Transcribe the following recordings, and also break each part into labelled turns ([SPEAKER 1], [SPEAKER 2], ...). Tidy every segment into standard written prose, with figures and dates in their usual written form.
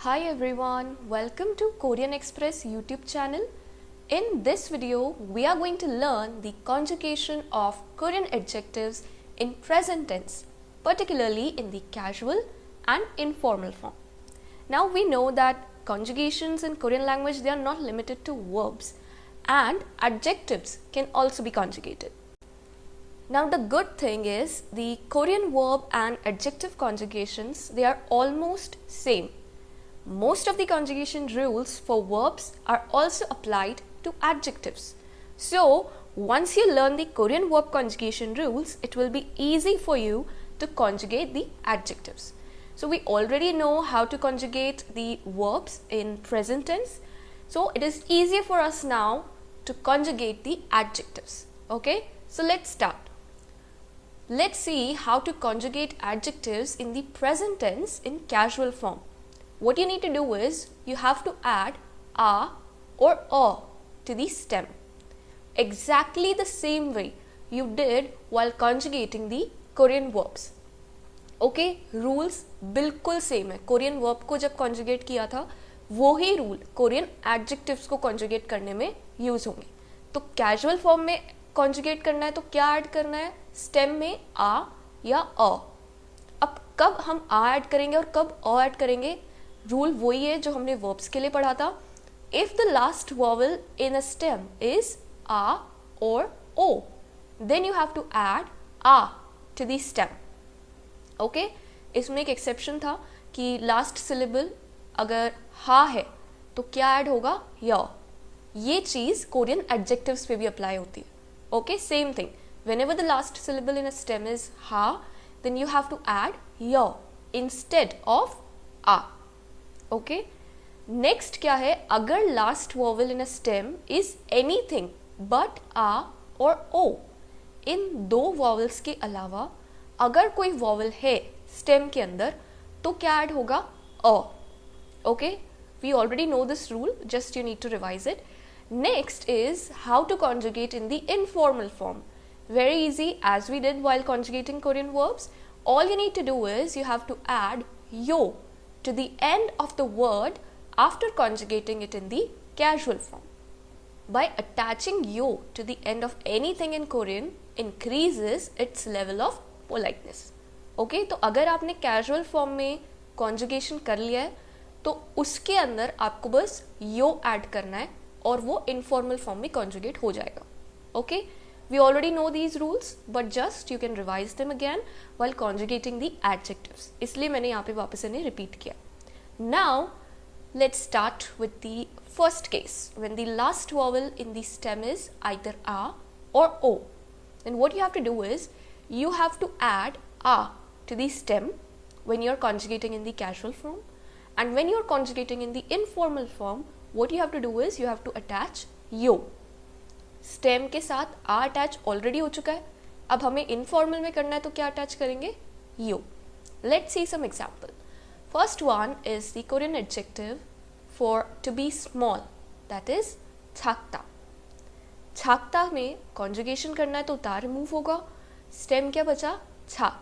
[SPEAKER 1] Hi everyone, welcome to Korean Express YouTube channel. In this video, we are going to learn the conjugation of Korean adjectives in present tense, particularly in the casual and informal form. Now we know that conjugations in Korean language, they are not limited to verbs, and adjectives can also be conjugated. Now the good thing is the Korean verb and adjective conjugations, they are almost same. Most of the conjugation rules for verbs are also applied to adjectives. So, once you learn the Korean verb conjugation rules, it will be easy for you to conjugate the adjectives. So, we already know how to conjugate the verbs in present tense. So, it is easier for us now to conjugate the adjectives. Okay, so let's start. Let's see how to conjugate adjectives in the present tense in casual form. What you need to do is, you have to add a or a to the stem. Exactly the same way you did while conjugating the Korean verbs. Okay, rules बिल्कुल same है. Korean verb को जब conjugate किया था, वो ही rule Korean adjectives को conjugate करने में use होंगे. तो casual form में conjugate करना है तो क्या add करना है? Stem में a या a. अब कब हम a add करेंगे और कब a add करेंगे? रूल वही है जो हमने वर्ब्स के लिए पढ़ा था. If the last vowel in a stem is a or o, then you have to add a to the stem. Okay, इसमें एक एक्सेप्शन था कि लास्ट सिलेबल अगर हा है तो क्या ऐड होगा? य. ये चीज कोरियन एडजेक्टिव्स पे भी अप्लाई होती है. Okay, same thing. Whenever the last syllable in a stem is ha, then you have to add ya instead of a. Okay, next क्या है? अगर last vowel in a stem is anything but a or o, इन दो vowels के अलावा अगर कोई vowel है stem के अंदर तो क्या ऐड होगा? A. Okay, we already know this rule, just you need to revise it. Next is how to conjugate in the informal form. Very easy, as we did while conjugating Korean verbs. All you need to do is you have to add yo to the end of the word after conjugating it in the casual form. By attaching yo to the end of anything in Korean increases its level of politeness. Okay, तो अगर आपने casual form में conjugation कर लिया है तो उसके अंदर आपको बस yo add करना है और वो informal form में conjugate हो जाएगा. Okay, we already know these rules, but just you can revise them again while conjugating the adjectives. इसलिए मैंने यहाँ पे वापस इन्हें repeat किया. Now, let's start with the first case when the last vowel in the stem is either a or o. Then what you have to do is you have to add a to the stem when you are conjugating in the casual form, and when you are conjugating in the informal form, what you have to do is you have to attach yo. Stem के साथ आ attach already हो चुका है. अब हमें informal में करना है तो क्या अटैच करेंगे? Yo. Let's see some example. First one is the Korean adjective for to be small, that is छाकता. छाकता में कॉन्जुगेशन करना है तो ता रिमूव होगा. स्टेम क्या बचा? छा.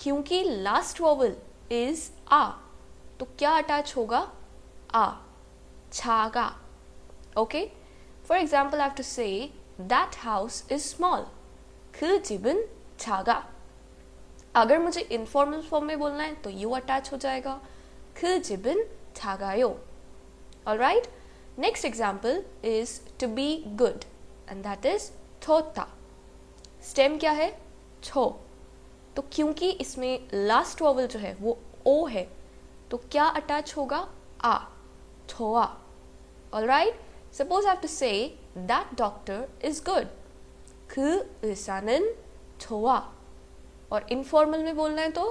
[SPEAKER 1] क्योंकि लास्ट वॉवल इज आ तो क्या अटैच होगा? आ. छागा. Okay, for example, I have to say that house is small. 그 집은 작아. अगर मुझे informal form में बोलना है तो you attach हो जाएगा. 그 집은 작아요. Alright? Next example is to be good, and that is 좋다. Stem क्या है? छो. तो क्योंकि इसमें last vowel जो है वो o है तो क्या attach होगा? आ. 좋아. Alright? Suppose I have to say that doctor is good. 그 의사는 좋아. और informal में बोलना है तो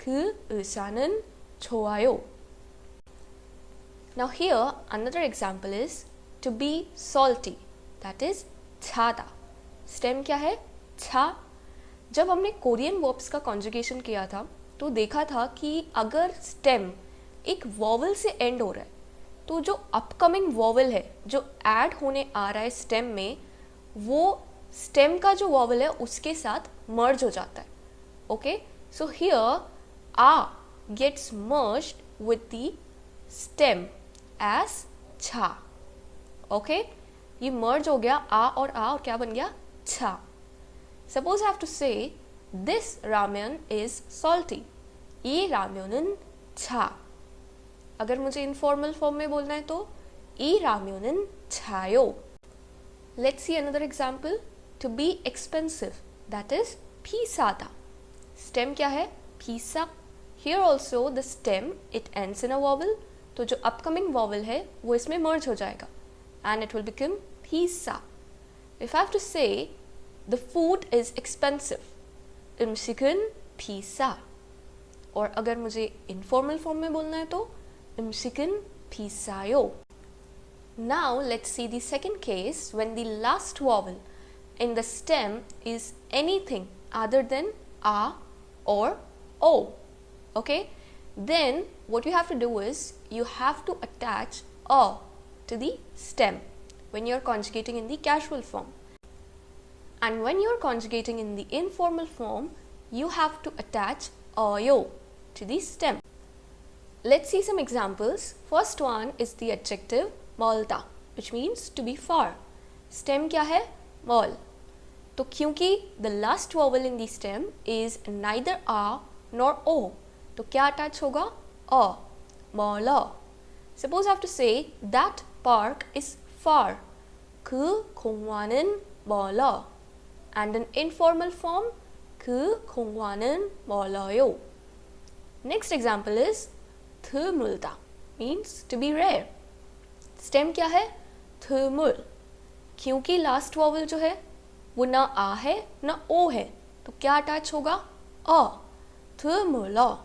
[SPEAKER 1] 그 의사는 좋아요. Now here another example is to be salty, that is छादा. Stem क्या है? छा. जब हमने कोरियन वर्ब्स का कॉन्जुगेशन किया था तो देखा था कि अगर स्टेम एक वॉवल से एंड हो रहा है तो जो अपकमिंग वॉवल है जो ऐड होने आ रहा है स्टेम में, वो स्टेम का जो वॉवल है उसके साथ मर्ज हो जाता है. ओके, सो हियर आ gets merged with the stem as cha. Okay, ये merge हो गया आ और क्या बन गया cha. Suppose I have to say this ramen is salty. 이 라면은 차. अगर मुझे informal form में बोलना है तो 이 라면은 차요. Let's see another example. To be expensive, that is 비싸다. Stem क्या है? 비싸. Here also the stem it ends in a vowel. तो जो upcoming vowel है वो इसमें merge हो जाएगा and it will become 비싸. If I have to say the food is expensive, 음식은 비싸. और अगर मुझे informal form में बोलना है तो 음식은 비싸요. Now let's see the second case when the last vowel in the stem is anything other than a or o. Okay, then what you have to do is you have to attach a to the stem when you are conjugating in the casual form, and when you are conjugating in the informal form you have to attach ayo to the stem. Let's see some examples. First one is the adjective malta, which means to be far. Stem क्या है? mal. तो क्योंकि the last vowel in the stem is neither a nor o, तो क्या attach होगा? a. mala. Suppose I have to say that park is far. 그 공원은 멀어. And in informal form 그 공원은 멀어요. Next example is 드물다, means to be rare. Stem क्या है? 드물. क्योंकि last vowel जो है वो ना आ है ना ओ है, तो क्या अटैच होगा? अ. 드물어.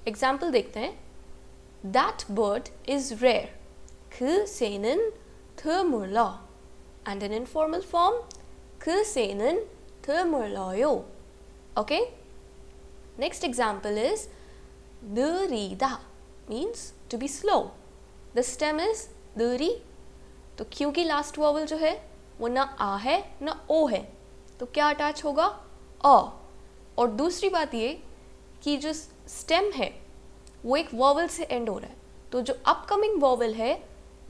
[SPEAKER 1] Example देखते हैं. That bird is rare. 그 새는 드물어. And in informal form 그 새는 드물어요. Okay? Next example is 느리다, means to be slow. The stem is 느리. तो क्योंकि last vowel जो है वो ना आ है ना ओ है, तो क्या अटैच होगा? अ. और दूसरी बात ये कि जो stem है वो एक vowel से end हो रहा है, तो जो upcoming vowel है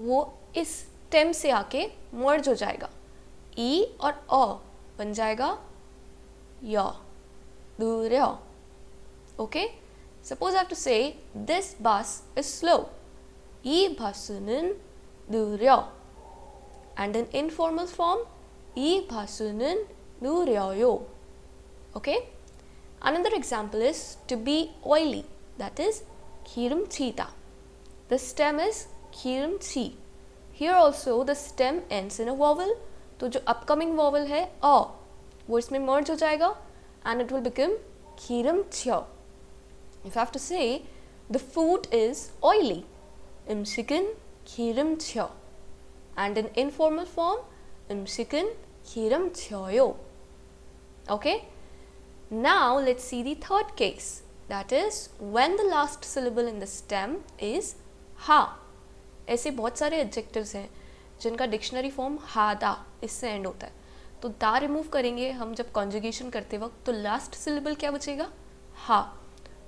[SPEAKER 1] वो इस stem से आके merge हो जाएगा. ई और अ बन जाएगा य. 느려. Okay? Suppose I have to say this bus is slow. 이 버스는 느려. And in informal form 이 버스는 느려요. Okay? Another example is to be oily, that is 기름지다. The stem is 기름지. Here also the stem ends in a vowel, तो जो upcoming vowel है अ वो इसमें merge हो जाएगा and it will become 기름져. If I have to say the food is oily, 음식은 기름져. And in informal form 음식은 기름져요. Okay? Now let's see the third case, that is when the last syllable in the stem is ha. ऐसे बहुत सारे adjectives हैं जिनका dictionary form हादा इससे and होता है, तो दा रिमूव करेंगे हम जब कॉन्जुगेशन करते वक्त, तो लास्ट सिलेबल क्या बचेगा? हा.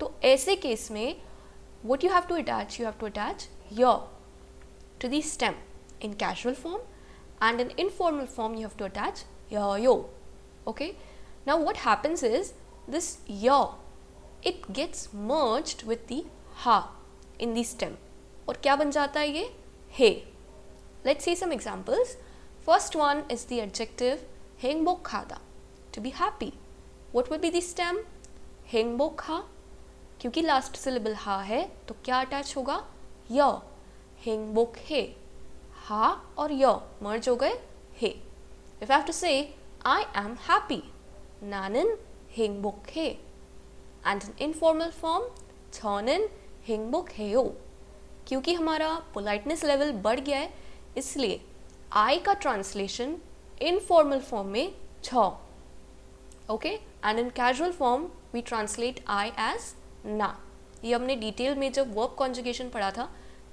[SPEAKER 1] तो ऐसे केस में what you have to attach, you have to attach yo to the stem in casual form, and in informal form you have to attach yo. Okay? Now what happens is this yo, it gets merged with the ha in the stem, और क्या बन जाता है ये? हे. Let's see some examples. First one is the adjective 행복하다, to be happy. What will be the stem? 행복하. क्योंकि last syllable हा है तो क्या attach होगा? य. 행복해. हा और य merge हो गए हे. If I have to say I am happy, 나는 행복해. And in informal form 저는 행복해요. क्योंकि हमारा politeness level बढ़ गया है, इसलिए I का ट्रांसलेशन इनफॉर्मल फॉर्म में छ. Okay? And in casual form we translate I as ना. ये हमने डिटेल में जब वर्ब कॉन्जुगेशन पढ़ा था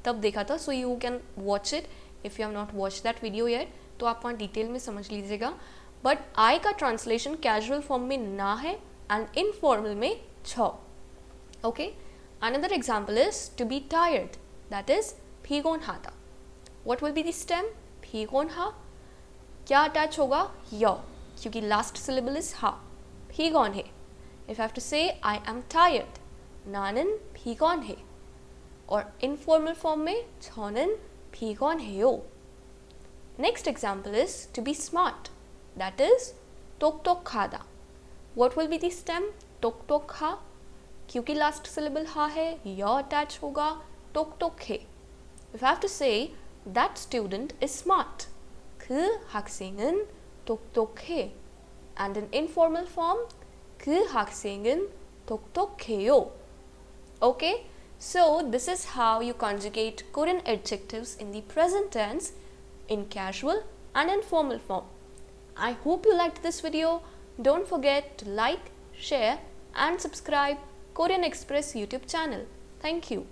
[SPEAKER 1] तब देखा था, so you can watch it if you have not watch that video yet, तो आप वहाँ डिटेल में समझ लीजिएगा. बट I का ट्रांसलेशन कैजुअल फॉर्म में ना है एंड इनफॉर्मल में छ. Okay? Another example is to be tired, that is 피곤하다. What will be the stem? 피곤하. क्या attach होगा? य, क्योंकि last syllable is हा. 피곤해. If I have to say I am tired, 나는 피곤해. Or informal form में 저는 피곤해요. Next example is to be smart, that is 똑똑하다. What will be the stem? 똑똑하. क्योंकि last syllable हा है, य attach होगा, 똑똑해. If I have to say that student is smart, 그 학생은 똑똑해. And in informal form, 그 학생은 똑똑해요. Okay, so this is how you conjugate Korean adjectives in the present tense in casual and informal form. I hope you liked this video. Don't forget to like, share and subscribe Korean Express YouTube channel. Thank you.